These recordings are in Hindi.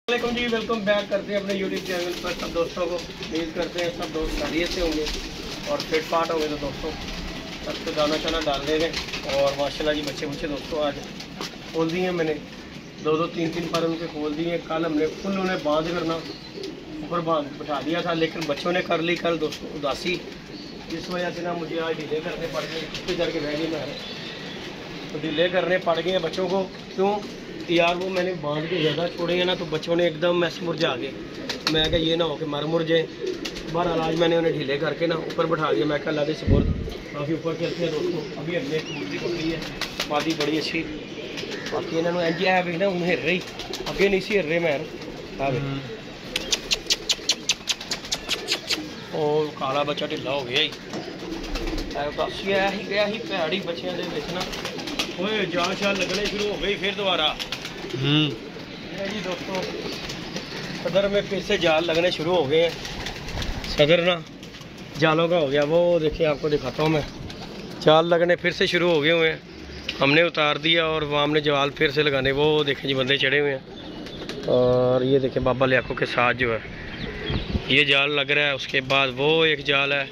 वालेकुम जी, वेलकम बैक करते हैं अपने यूट्यूब चैनल पर सब दोस्तों को। उम्मीद करते हैं सब दोस्त खैरियत से होंगे और फिट फाट होंगे। तो दोस्तों सबको दाना शाना डाल देंगे और माशाल्लाह जी बच्चे दोस्तों आज खोल दिए मैंने दो तीन पर उनके खोल दिए। कल हमने फुल उन्हें बांध करना ऊपर बांध बैठा दिया था, लेकिन बच्चों ने कर ली कल दोस्तों उदासी, जिस वजह से ना मुझे आज ढीले करने पड़ गए। इस पर करके रह गई मैं तो ढीले करने पड़ गए बच्चों को। क्यों यार, वो मैंने बांध के ज़्यादा छोड़े हैं ना तो बच्चों ने एकदम मैस मुरझा गए। मैं क्या ये ना हो कि मर मुर जाए। बहरहाल आज मैंने उन्हें ढीले करके ना ऊपर बैठा दिया। मैं क्या अल्लाह के सपोर्ट काफ़ी ऊपर चलते हैं दोस्तों। अभी हमने एक मूर्ति पकड़ी है मादी बड़ी अच्छी, बाकी इन्होंने इंज है भी ना उन्हें हिर रही अगे नहीं सी हिर रहे मैं और काला बच्चा ढिला हो गया ही उदासी आया ही गया ही भैड़ी बच्चों के ना ओए जाल शाल लगने शुरू हो गई फिर दोबारा। जी दोस्तों सदर में फिर से जाल लगने शुरू हो गए हैं। सदर ना जालों का हो गया, वो देखिए आपको दिखाता हूँ मैं। जाल लगने फिर से शुरू हो गए हुए हैं, हमने उतार दिया और वहाँ हमने जाल फिर से लगाने वो देखें जी बंदे चढ़े हुए हैं। और ये देखें बाबा लियाको के साथ जो है ये जाल लग रहा है। उसके बाद वो एक जाल है,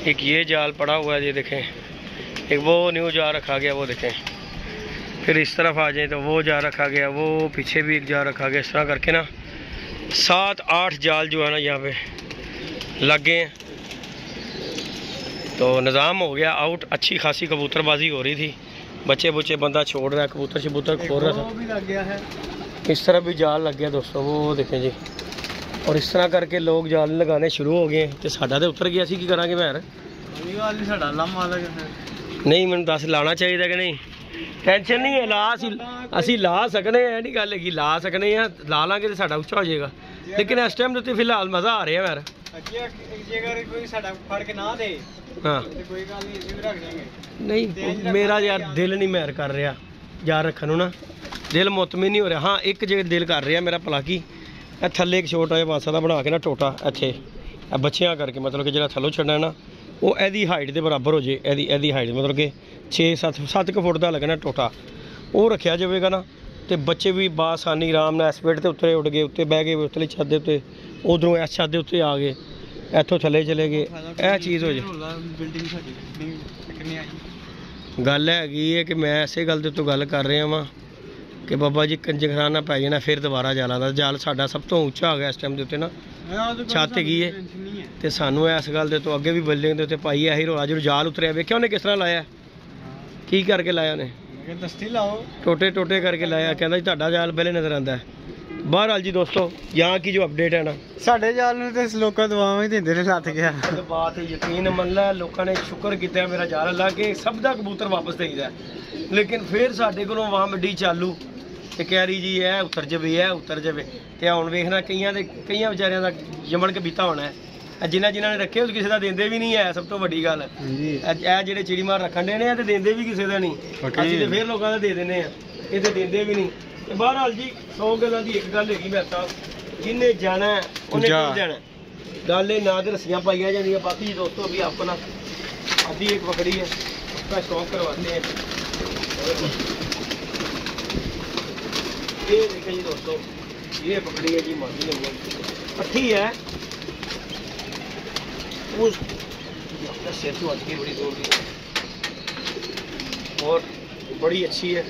एक ये जाल पड़ा हुआ है, ये देखें एक वो न्यू जाल रखा गया, वो देखें। फिर इस तरफ आ जाए तो वो जाल रखा गया, वो पीछे भी एक जाल रखा गया। इस तरह करके ना 7-8 जाल जो है ना यहाँ पे लग गए हैं। तो निज़ाम हो गया आउट। अच्छी खासी कबूतरबाजी हो रही थी, बच्चे बुच्चे बंदा छोड़ रहा है, कबूतर शबूतर खोल रहा था। भी लग गया है इस तरह भी जाल लग गया दोस्तों, वो देखें जी। और इस तरह करके लोग जाल लगाने शुरू हो गए तो साडा तो उतर गया सी की करांगे मैं नहीं मैंने दस लाना चाहिए कि नहीं। टेंशन नहीं है, असी ला सकने हैं, नहीं गल है ला सकने हैं, ला लाँगे तो साडा उच्चा हो जाएगा। लेकिन इस टाइम तो फिलहाल मज़ा आ रहा है हाँ नहीं मेरा यार दिल नहीं मैर कर रहा यार रखन ना, दिल मुतमिन नहीं हो रहा। हाँ एक जगह दिल कर रहा मेरा पलाकी थले एक छोटा जिहा पासा दा बना के ना टोटा इत्थे बच्चियां करके, मतलब कि जो थल्लों छड्डना ना वो एदी हाइट के बराबर हो जाए। एदी हाइट मतलब कि 6-7 फुट का लगना टोटा, वो रखा जाएगा ना तो बच्चे भी बासानी आराम नाल इस बेड के उत्ते उड़ गए, उत्ते बह गए, उतली छत के उत्ते उधरों इस छत के उत्ते आ गए, इत्थों थले चले गए। यह चीज़ हो जाए। गल हैगी है कि मैं इसे गल तो गल कर रहा वां कि बाबा जी कंजखाना पै जाना फिर दोबारा जालां दा। जाल साडा सब तो उच्चा आ गया इस टाइम के उत्ते ना, छत हैगी है तो सानू इस गल के तो अगे भी बिल्डिंग के उत्ते पाई है ही रोला। जो जाल उतरिया वेख्या उन्हें किस तरह लाया, की करके लाया उन्हें, टोटे टोटे करके लाया। कहता जी तुहाडा जाल पहले नज़र आता है। बहरहाल जी दोस्तों यहाँ की जो अपडेट है ना, साढ़े जाल लोग दुआवां ही देंदे ने लत गया। बात यकीन मन ला लोगों ने शुक्र किया मेरा जाल अल्लाह के सब दा कबूतर वापस देईदा, लेकिन फिर साडे कोलों वाह मिड्डी चालू तो कह रही जी है उतर जावे है उतर जावे। तो हुण वेखना कई बेचारियां दा जमण के बीता होना है। जिन्हां ने रखे किसी का देंदे भी नहीं है, सब तो वड्डी गल है। जिहड़े चिड़ी मार रखन दे ने तो देंदे भी किसी का नहीं, असीं ते फिर लोगों का दे देने आ, ये तो देंदे भी नहीं। तो बहरहाल जी 100 गल्लां दी एक गल हैगी मेरे साहब, जिन्हें जाना है उन्हें क्यों जाना। गल ये ना तो रस्सियां पाइया जांदियां। बाकी दोस्तों अभी अपना आधी एक पकड़ी है उसका शौक करवाते हैं। ये देखें जी दोस्तों, ये पकड़ी है जी मादी ने पट्टी है उस सिर तो आज की बड़ी जोर दी और बड़ी अच्छी है।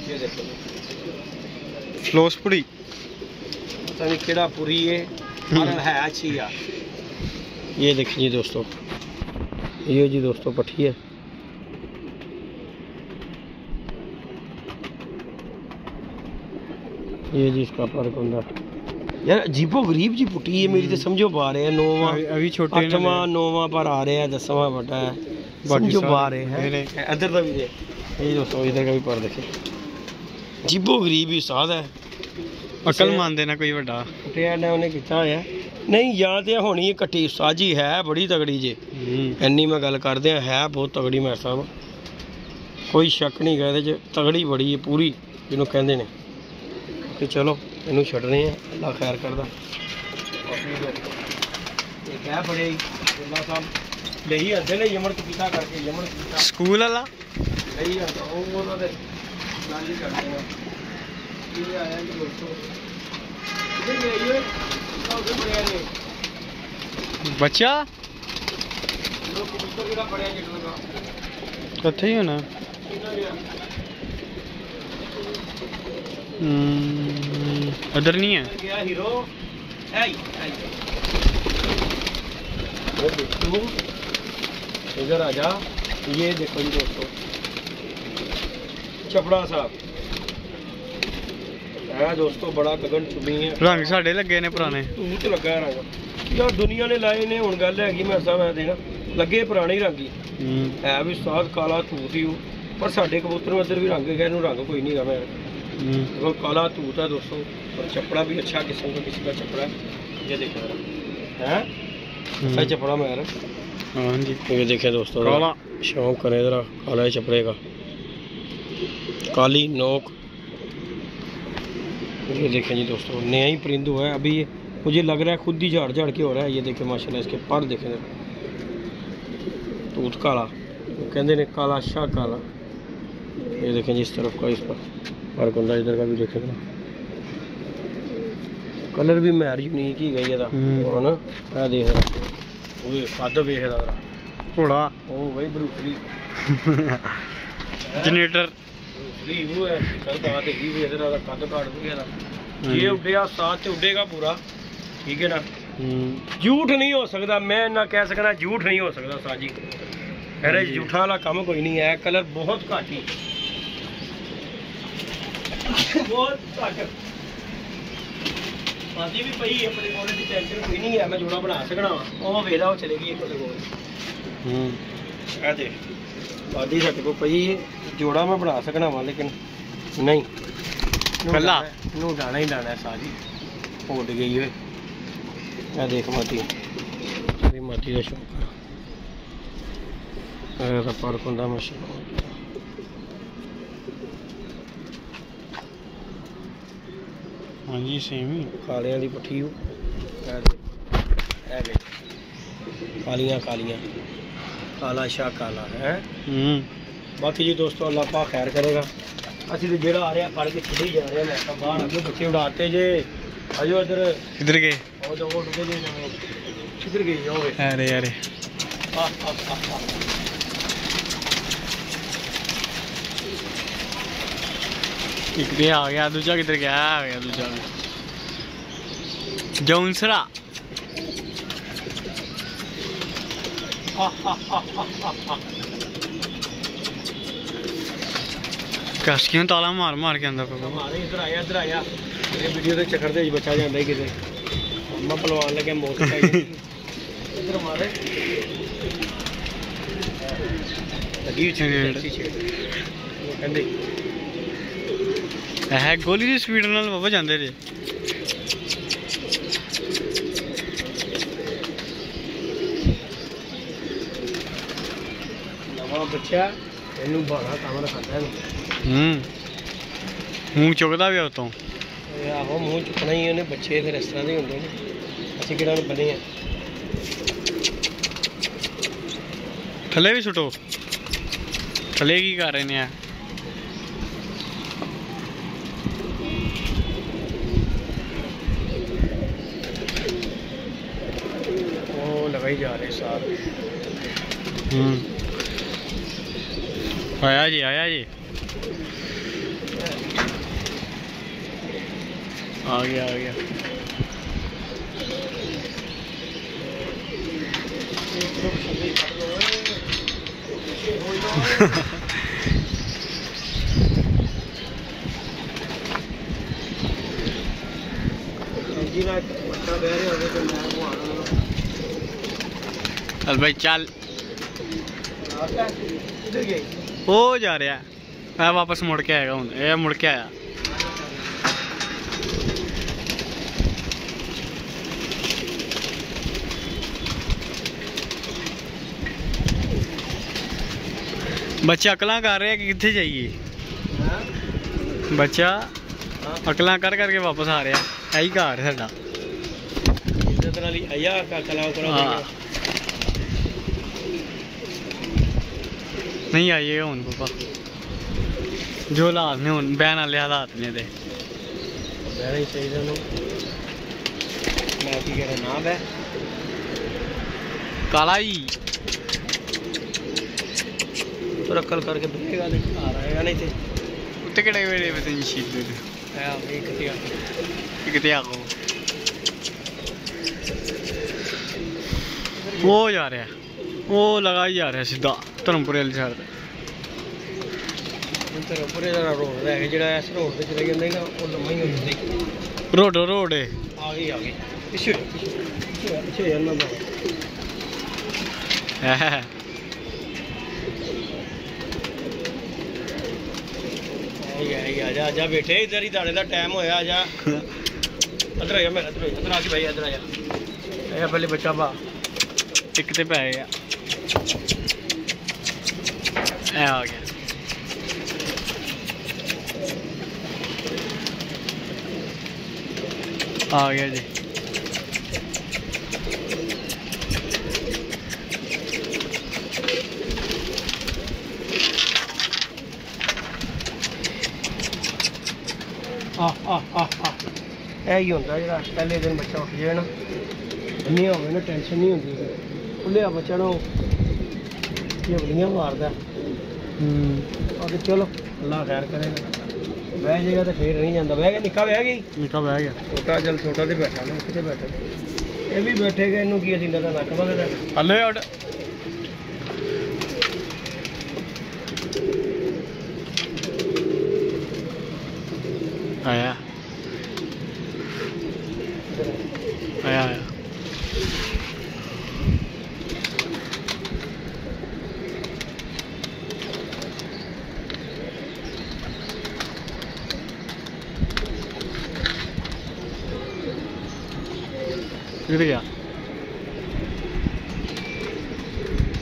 ये देखो फ्लोस पुरी पता नहीं केड़ा पुरी है अच्छी यार। ये देखिए जी दोस्तों, ये जी दोस्तों पट्टी है। ये जी इसका फर्क होता यार अजीबो गरीब जी पुट्टी है मेरी तो समझो पा रहे हैं। 8वां 9वां पर आ रहे हैं, 10वां बटा है समझो पा रहे हैं। इधर का भी दे ये दोस्तों, इधर का भी पर देखे अजीबो गरीब ही साध है। अकल मान देना कोई बड़ा पुटिया ने उन्हें किया होया नहीं या तो होनी है कट्टी साजी है बड़ी तगड़ी जे। इन्नी मैं गल करदे है बहुत तगड़ी मेरे साहब, कोई शक नहीं कहते तगड़ी बड़ी है पूरी जिन्हों कहते हैं। कि चलो इनू छड्डने हैं, अल्लाह खैर करदा। क्या बड़े साहब यही आते ने यमन पपीता करके यमन स्कूल वाला यही आता वो गल ही करते हैं। ये आया कि दोस्तों बच्चा कत्थे ही होना उधर नहीं है इधर आजा। ये देखो जी दोस्तों चपड़ा साहब है दोस्तों, बड़ा गगन चुमी है। रंग साढ़े लगे ने पुराने तूत लगा रंग यार दुनिया ने लाए ने। हुण गल हैगी मैं मैं देना लगे पुराने रंग ही है भी साथ काला तूत ही पर साडे कबूतर इधर भी रंग है, रंग कोई नहीं है। मैं काला तूत है दोस्तों और चपड़ा भी अच्छा किस्म का किसी का चपड़ा है। ये देखो है अच्छा चपड़ा मैं हाँ जी। ये देखे दोस्तों काला शौक करे जरा काला चपड़े का, काली नोक। ये देखें जी दोस्तों नया ही परिंदू है अभी। ये मुझे लग रहा है खुद ही झाड़ झाड़ के हो रहा है। ये देखें माशाल्लाह इसके पर देखें तूत काला कहते ने काला शाह काला। ये देखें जी इस तरफ का इस पर कुंदा इधर का भी देखें ना, कलर भी मैर यूनिक ही गई है ना। देख रहा कद वेख रहा घोड़ा ओ भाई ब्रूसली जनरेटर वो है कल बात है वेख रहा कद काट गया। ये उड्डेगा साथ ते उड्डेगा पूरा, ठीक है ना। झूठ नहीं हो सकता, मैं ना कह सकना झूठ नहीं हो सकता साजी। अरे झूठा वाला काम कोई नहीं है। कलर बहुत घट ही बहुत घट साजी भी पई अपने कोल दी टेंशन कोई नहीं है। मैं जोड़ा बना सकना वो वेला वो चलेगी एक कोल ए देख बादी साडे को पई जोड़ा मैं बना सकना वा, लेकिन नहीं कल्ला नू डाना ही डाना है साजी उड़ गई है। मैं देख माती माती का शौक है पर कुंदा मशीन हाँ जी सेम ही कालियां दी पट्ठी कालियां कालियां काला शाह काला है। बाकी जी दोस्तों अल्लाह पाक खैर करेगा। असि तो जेड़ा आ रहा फड़ के छुड़ी जा रहे हैं बाहर आगे बच्चे उड़ाते जे आजो इधर किधर गए किधर गई जाओगे। अरे अरे एक दे आ गया, दूसरा किधर गया? आ गया दूसरा जौनसरा। कशकियों ताला मार मार के अंदर इधर आया इधर आया वीडियो तो चक्कर दे बचा जाता है किते मैं पलवान लगे मौत इधर मारे लगी कहते है गोली की स्पीड नाल बाबा जाते जे। नवा बच्चा इनू बड़ा काम रखाता है। मूँह चुकता भी उतों आहो मूँह चुकना ही उन्हें बच्चे फिर इस तरह के होंगे असं कि बने हैं। थले भी सुटो थले की कर रहे हैं। लगाई जा रहे साथ आया जी आया जी आ गया आ गया। चल भाई चल हो जा रहा है वापस मुड़ के आएगा हूँ ये मुड़ के आया। बच्चा अकलां कर रहे कि कितने जाइए। बच्चा अकलां कर करके वापस आ रहा है यही घर साडा। नहीं आइएगा हूँ पापा जो हालात ने हूँ बहन वाले हालात ने दे बहना ही चाहिए मैं की कह रहे नाम है काला ही तो रखल करके बनेगा लेकिन आ रहेगा नहीं थे उत्ते केड़े वेड़े पता नहीं शीत दे कितने आगो वो जा रहा है वो लगा ही जा रहा है सीधा धर्मपुरे वाली साइड ਧਰਮਪੁਰੇ ਦਾ ਰੋਡ ਹੈ ਜਿਹੜਾ ਇਸ ਰੋਡ ਤੇ ਚਲੇ ਜਾਂਦੇ ਨਾ ਉਹ ਲੰਮਾ ਹੀ ਹੋ ਜਾਂਦਾ रोड रोड है ਆ ਗਈ ਪਿੱਛੇ ਪਿੱਛੇ ਇਹਨਾਂ ਦਾ आ जा बैठे इधर ही दाने का टाइम होया आ जा इधर आ जा मेरा इधर आ भाई इधर आ जा पहले बच्चा भा एक ते पै गया ए आ गया आ गया जी यही होंगे जो पहले दिन बच्चा उठ जाए ना नहीं हो ना टेंशन नहीं होती खुलिया बच्चा ना झबड़ियाँ मारदा और चलो अल्लाह खैर करेगा बह जाएगा तो फिर नहीं जाता बह गया निक्का बह गई निका बह गया छोटा चल छोटा तो बैठा ना कितने बैठे ये भी बैठेगा इनू की असीं का नक बगदा हले और आया आया आया किधर गया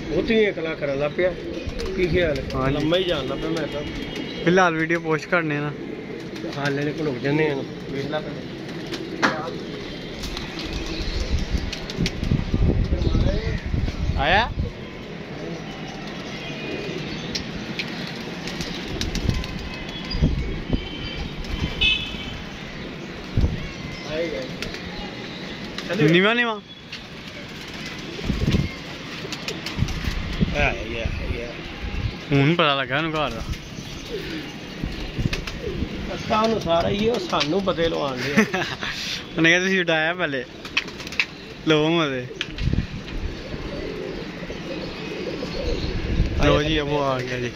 बहुत ही अकला कर लग पिया की ख्याल है हाँ जी। लम्मा ही जान लग पिया मैं तो फिलहाल वीडियो पोस्ट करने ना हाल लेने को लुक जाने वेख ला पहले आया नीवा नीवा हूं पता लगा घर का ਸਾਨੂੰ ਸਾਰਾ ਹੀ ਉਹ ਸਾਨੂੰ ਪਤੇ ਲਵਾਉਣ ਦੇ ਉਹਨੇ ਕਿਹਾ ਤੁਸੀਂ ਉਡਾਇਆ ਪਹਿਲੇ ਲੋ ਮਦੇ लो जी अब वो आ गया जी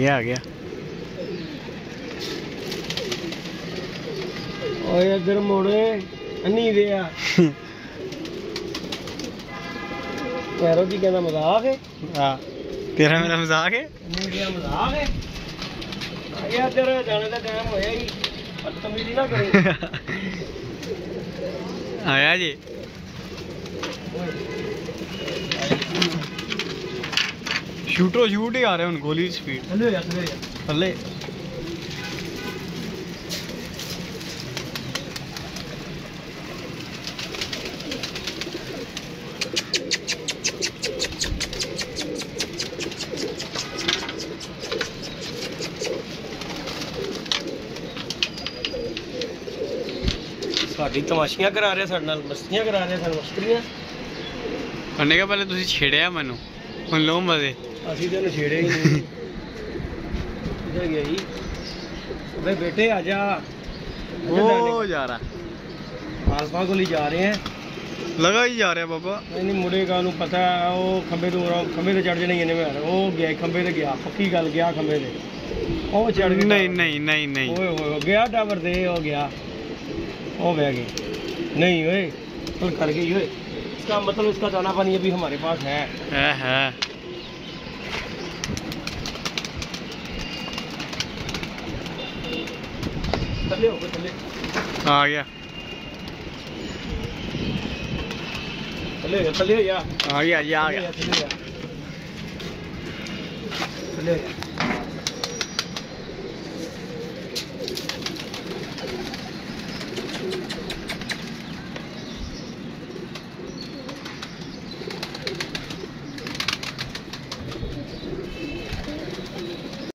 आ गया ओए इधर मोड़े अन्नी दे आ पैरों की कहना मजाक है हाँ तेरा मेरा मजाक है अन्नी दे मजाक है यार तेरे जाने का टाइम होया ही बदतमीजी ना करें आया जी शूटो शूट ही आ रहे हैं गोली स्पीड थले हो जा थले साडी तमाशियां करा रहे साडे नाल मस्तियां करा रहे सन मस्तियां कहने का पहले तुसी छेड़िया मैनू हुण लो मजे ਅਸੀਂ ਤੈਨੂੰ ਛੇੜੇ ਹੀ ਨਹੀਂ इधर गया ही भाई बेटे आजा वो जा रहा आलफा को ले जा रहे हैं लगा ही जा रहा बाबा नहीं मुड़ेगा ਨੂੰ ਪਤਾ ਉਹ ਖੰਬੇ ਤੋਂ ਖੰਬੇ ਤੇ ਚੜ ਜਣੇ ਇਹਨੇ ਮੈਂ ਉਹ ਗਿਆ ਖੰਬੇ ਤੇ ਗਿਆ ਪੱਕੀ ਗੱਲ ਗਿਆ ਖੰਬੇ ਤੇ ਉਹ ਚੜ ਗਿਆ नहीं नहीं नहीं नहीं ओए ओए गया टावर दे हो गया ओ बह गई नहीं ओए चल कर गई ओए इसका मतलब इसका दाना पानी अभी हमारे पास है थल्ले हो थल्ले आ गया थल्ले हो जा आ गया जी आ गया थल्ले हो जा